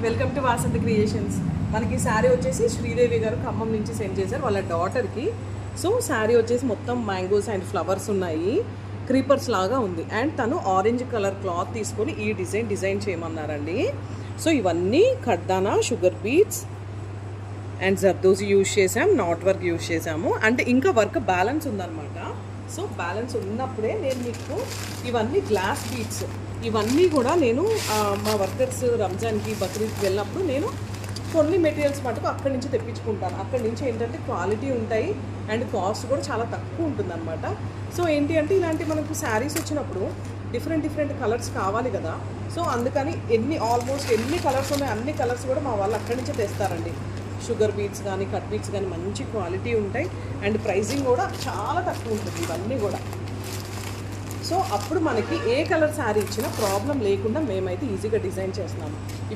Welcome to Vasanthi creations. మనకి శారీ వచ్చేసి శ్రీదేవి గారు ఖమ్మం నుంచి సెండ్ చేశారు వాళ్ళ డాటర్కి. సో శారీ వచ్చేసి మొత్తం మ్యాంగోస్ అండ్ ఫ్లవర్స్ ఉన్నాయి, క్రీపర్స్ లాగా ఉంది. అండ్ తను ఆరెంజ్ కలర్ క్లాత్ తీసుకొని ఈ డిజైన్ చేయమన్నారండి. సో ఇవన్నీ ఖడ్దానా, sugar beads and zardozi use చేసాం, నాట్ వర్క్ యూజ్ చేసాము. అంటే ఇంకా వర్క్ బ్యాలెన్స్ ఉందన్నమాట. సో బ్యాలెన్స్ ఉన్నప్పుడే నేను మీకు ఇవన్నీ గ్లాస్ బీట్స్ ఇవన్నీ కూడా నేను మా వర్కర్స్ రంజాన్కి బక్రీద్కి వెళ్ళినప్పుడు నేను కొన్ని మెటీరియల్స్ మటుకు అక్కడి నుంచి తెప్పించుకుంటాను. అక్కడి నుంచి ఏంటంటే క్వాలిటీ ఉంటాయి అండ్ కాస్ట్ కూడా చాలా తక్కువ ఉంటుందన్నమాట. సో ఏంటి అంటే ఇలాంటి మనకు శారీస్ వచ్చినప్పుడు డిఫరెంట్ కలర్స్ కావాలి కదా. సో అందుకని ఆల్మోస్ట్ ఎన్ని కలర్స్ ఉన్నాయి అన్ని కలర్స్ కూడా మా వాళ్ళు అక్కడి నుంచే తెస్తారండి. షుగర్ బీట్స్ కానీ కట్ బీట్స్ కానీ మంచి క్వాలిటీ ఉంటాయి అండ్ ప్రైజింగ్ కూడా చాలా తక్కువ ఉంటుంది ఇవన్నీ కూడా. సో అప్పుడు మనకి ఏ కలర్ శారీ ఇచ్చినా ప్రాబ్లం లేకుండా మేమైతే ఈజీగా డిజైన్ చేస్తున్నాము. ఇవి